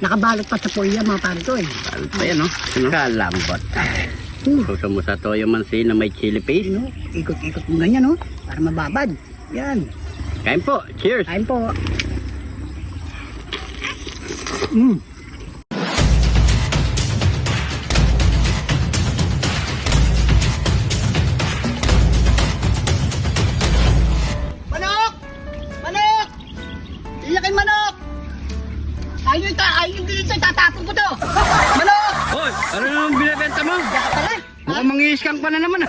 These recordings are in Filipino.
Nakabalot pa sa puya mga pare ko eh. Balot pa yan, no? Kalambot. Gusto mo sa toyo mansi na may chili paste? No? Ikot-ikot mo ganyan, no? Para mababad. Yan. Kain po. Cheers. Kain po. Manok! Manok! Iyakin manok! Ayun dito tatapon ko to! Manok! Hoy! Ano naman binibenta mo? Yaka pala! Mukhang mangiiskang pa na naman.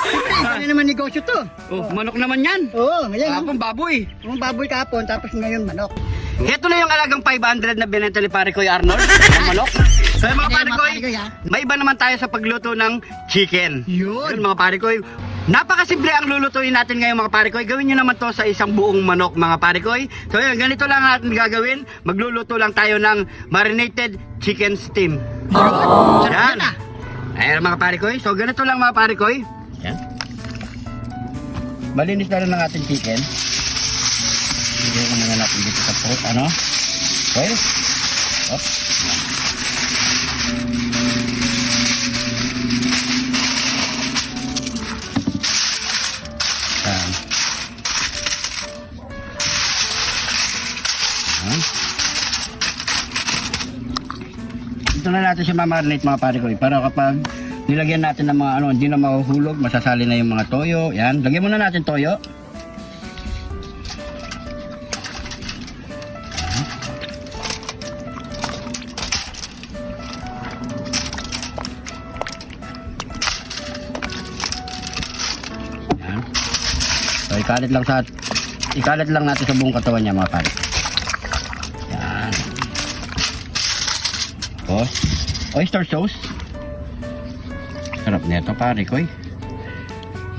Siyempre, iba na naman negosyo to. Oh, manok naman yan. Oo, ngayon. Kapon baboy. Yung baboy kahapon, tapos ngayon manok. Ito na yung alagang 500 na binenta ni Pare Koy Arnold ng manok. So yung mga Pare Koy, may iba naman tayo sa pagluto ng chicken. Yun. Mga Pare Koy, napakasimple ang lulutuin natin ngayon mga Pare Koy. Gawin nyo naman to sa isang buong manok mga Pare Koy. So yun, ganito lang natin gagawin. Magluluto lang tayo ng marinated chicken steam. Yan. Ayan mga Pare Koy. So ganito lang mga Pare Koy. Yan. Malinis na rin ng ating chicken. Bigyan ko muna natin dito sa fruit, ano? Oil. Op. Yan. Yan. Dito na natin siya mamarinate mga Pare Koy para kapag nilagyan natin ng mga ano, hindi na mahuhulog, masasali na yung mga toyo. Yan. Lagyan muna natin toyo. Yan. So ikalit lang natin sa buong katawan niya mga pare. Yan. Tapos oyster sauce. Sarap nito pare ko eh.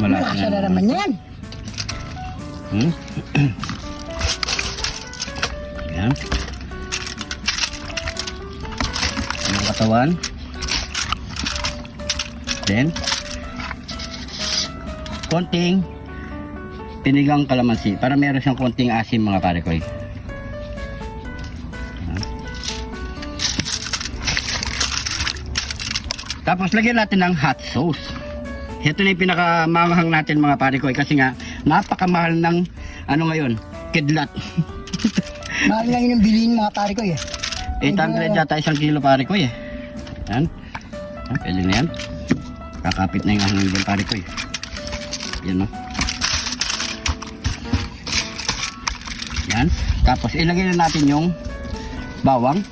Malasa Masarap naman yan. Yan. Yung katawan. Then konting pinigang kalamansi para meron siyang konting asim mga pare ko eh. Tapos lagyan natin ng hot sauce. Ito na yung pinakamamahang natin mga pare ko kasi nga napakamahal ng ano ngayon, kidlat. Mahal lang yung bilhin mga pare ko eh. 800 yata isang kilo pare ko eh. Yan. Yan, pwede na yan. Kakapit na yung hangin dyan pare ko eh. Yan no. Yan. Tapos ilagay na natin yung bawang.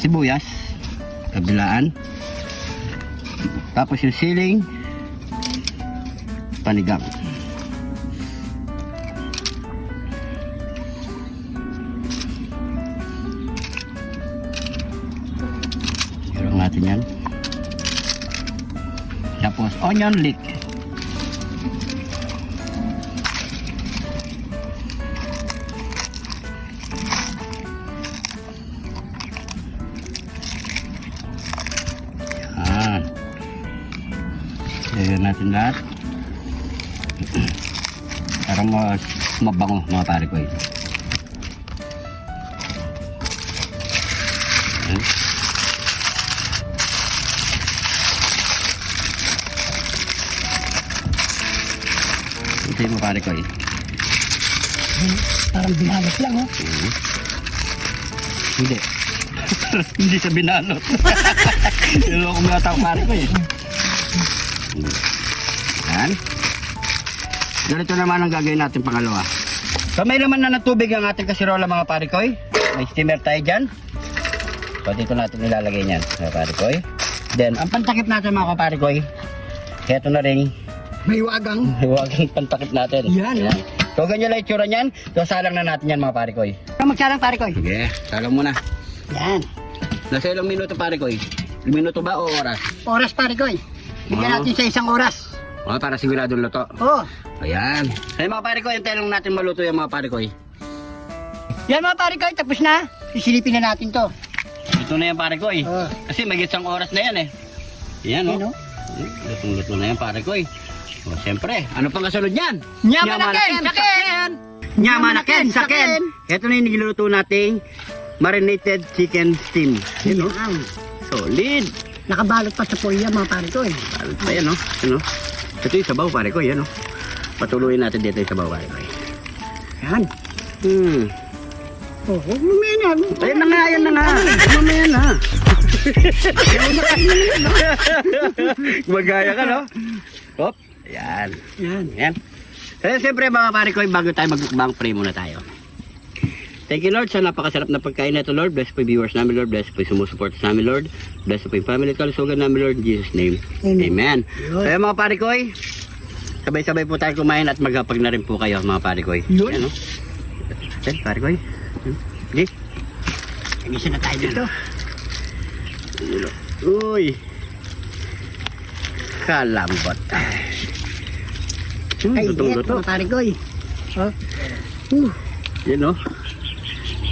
Sibuyas, kabilaan, tapos yung siling, panigang. Hirang natin yan. Tapos onion leek. Lagyan natin lahat para mabango mga pare ko. Ito yung mga pare ko Parang binalas lang oh. Hindi. Hindi sa binalot. Niloko mo yata ang pare ko eh. Yan. Ganito naman ang gagawin natin pangalawa. So may laman na ng tubig ang ating kasirola mga parikoy. May steamer tayo dyan. So dito natin ilalagay yan mga parikoy. Then ang pantakip natin mga parikoy, heto na rin. May wagang. Huwag pantakip natin. Yan. Yan. So ganyan lang itsura niyan. So salang na natin yan mga parikoy. Magsalang pare ko. Sige, salang muna. Yan. Nasa ilang minuto parikoy? Minuto ba o oras? Oras pare ko. Bigyan natin sa isang oras. O, para siguradong luto. Oo. Ayan. Ay mga pare ko, hintayin lang natin maluto yung mga pare ko. Yan mga pare ko, tapos na. Sisilipin na natin to. Ito na yan pare ko eh. Oo. Kasi may isang oras na yan eh. Ayan o. Yan, oh. Lutong-luto na yan pare ko eh. O siyempre, ano pang kasunod yan? Nyamanakin! Sakin! Nyamanaken sa Ken. Ito na yung niluluto nating marinated chicken steam. Yun, no? Yan. Solid. Nakabalot pa sa puya mga pare ko eh. Ayan, no? Ano? Ito yung sabaw, pare ko. Yan, no? Patuloyin natin dito yung sabaw, pare ko. Yan. Oh, mamaya na. Ayan na nga, ayan na nga. Mamaya na. Magaya ka, no? Hop. Ayan. Yan. Ayan. Kaya siyempre mga pare ko, bago tayo magmukbang, pray muna tayo. Thank you Lord sa napakasarap na pagkain na ito Lord. Bless po yung viewers namin Lord. Bless po yung sumusuporta sa namin Lord. Bless po yung family at kalusugan namin Lord. In Jesus name. Amen. Kaya mga pare ko, sabay-sabay po tayo kumain at maghapag na rin po kayo mga pare ko. Ayan, no? Ayan, pare ko. Sige. Isa na tayo dito. Uy. Kalambot. Ay, Lutong-luto. mga pare ko eh. Oh. Yan, no?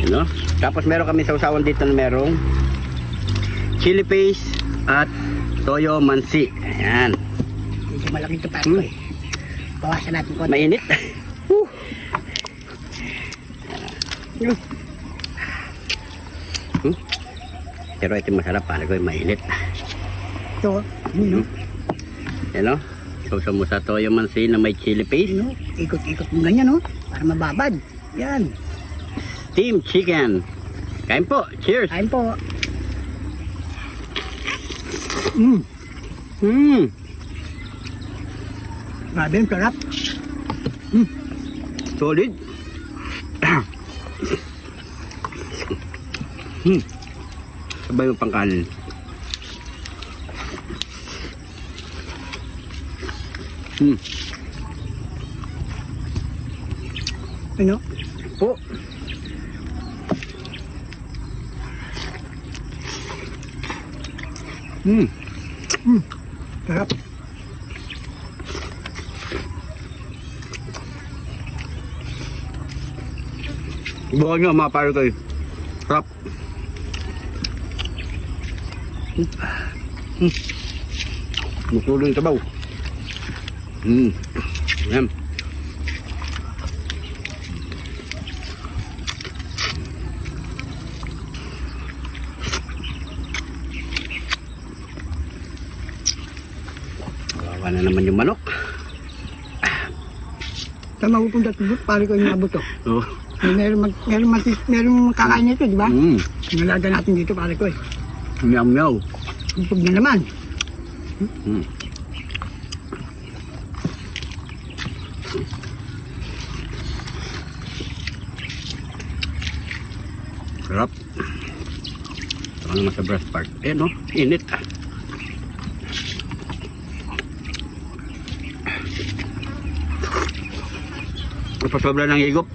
Yan, no? Tapos meron kami sausawan dito na merong chili paste at toyo mansi. Ayan. Medyo malaki ito pare ko eh. Bawasan natin konti. Mainit. Pero ito masarap para ko mainit. Ito. Ano? Yan, no? Sausaw mo sa toyo mansi na may chili paste. Ano? Ikot-ikot mo ganyan no? Para mababad. Yan. Steam chicken. Kain po. Cheers. Kain po. Grabe yung sarap. Solid. Sabay mo pang kanin. Ano? Po. Sarap. Bukan nyo mga pare ko. Sarap. Mutulo yung sabaw. Yan. Wawa na naman yung manok. Sa mapupunta sa pare ko yung nabuto. Oh. Meron kakain nito, di ba? Nalaga natin dito pare ko eh. Meow meow. Pupog na naman. Sarap. Saka naman sa breast part. Eh no, init. Napasobra ng higop.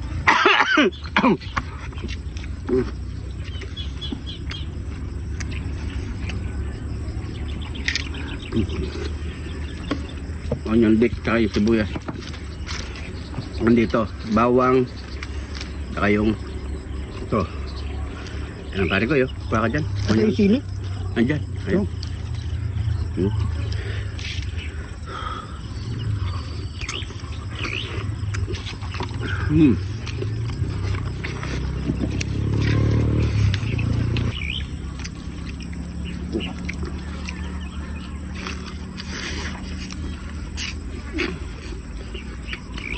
Onion dick, tsaka yung sibuyas. Nandito, bawang, tsaka yung ito. Yan ang pare ko yun. Kuha ka dyan. Ano yung sili? Nandyan. Ayun.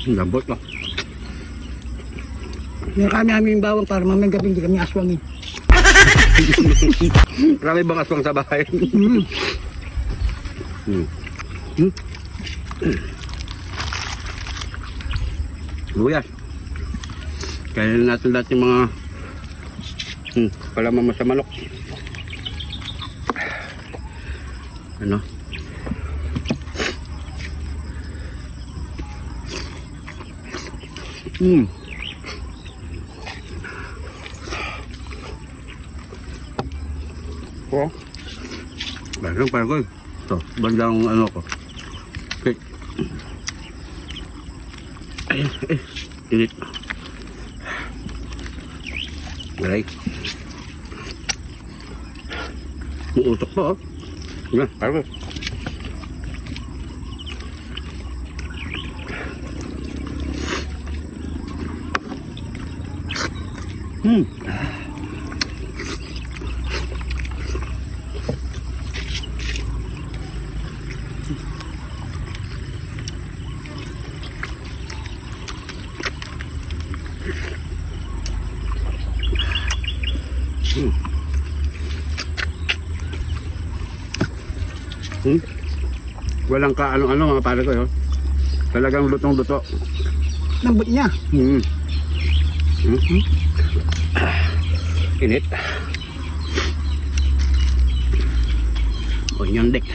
Lambot pa. Kami namin yung bawang para mamayang gabi hindi kami aswangin. Marami bang aswang sa bahay? Luyas. Kainin natin lahat yung mga palaman mo sa manok. Ano? Oh. Meron pa ko. Ito, bandang ano ko. Okay. Ayun, init. Aray. Uutok pa, oh. Yan, parang. Hmm. Hmm. Hmm. Walang ka ano-ano mga pare ko, oh. Talagang lutong-luto. Lambot niya. Hmm. Hmm. Init. Onion dek.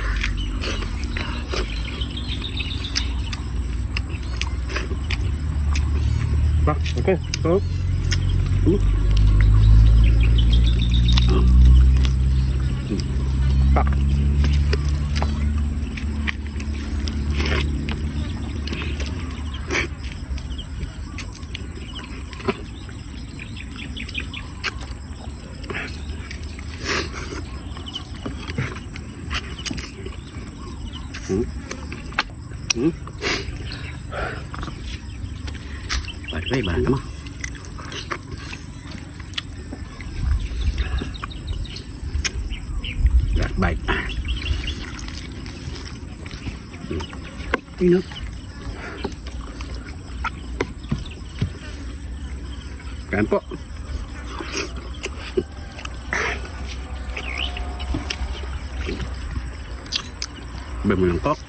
Ba, okay. So, Pak. Baik, barang mah. Ya, baik. Ino. Kain po. Bermangkok.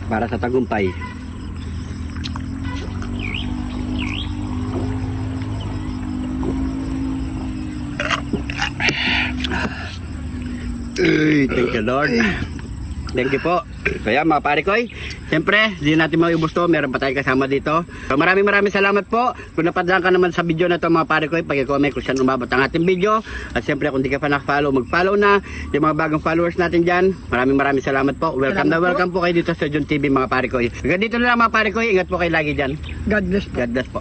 Para sa tagumpay. Thank you, Lord. Thank you po. Kaya mga pare ko, siyempre, hindi natin maubos to. Meron pa tayong kasama dito. So, maraming salamat po. Kung napadaan ka naman sa video na to mga pare ko, pag-comment kung saan umabot ang ating video. At siyempre, kung di ka pa nakafollow, mag-follow na. Yung mga bagong followers natin dyan, maraming salamat po. Welcome na welcome po kayo dito sa John TV mga pare ko. Hanggang dito na lang mga pare ko. Ingat po kayo lagi dyan. God bless po. God bless po.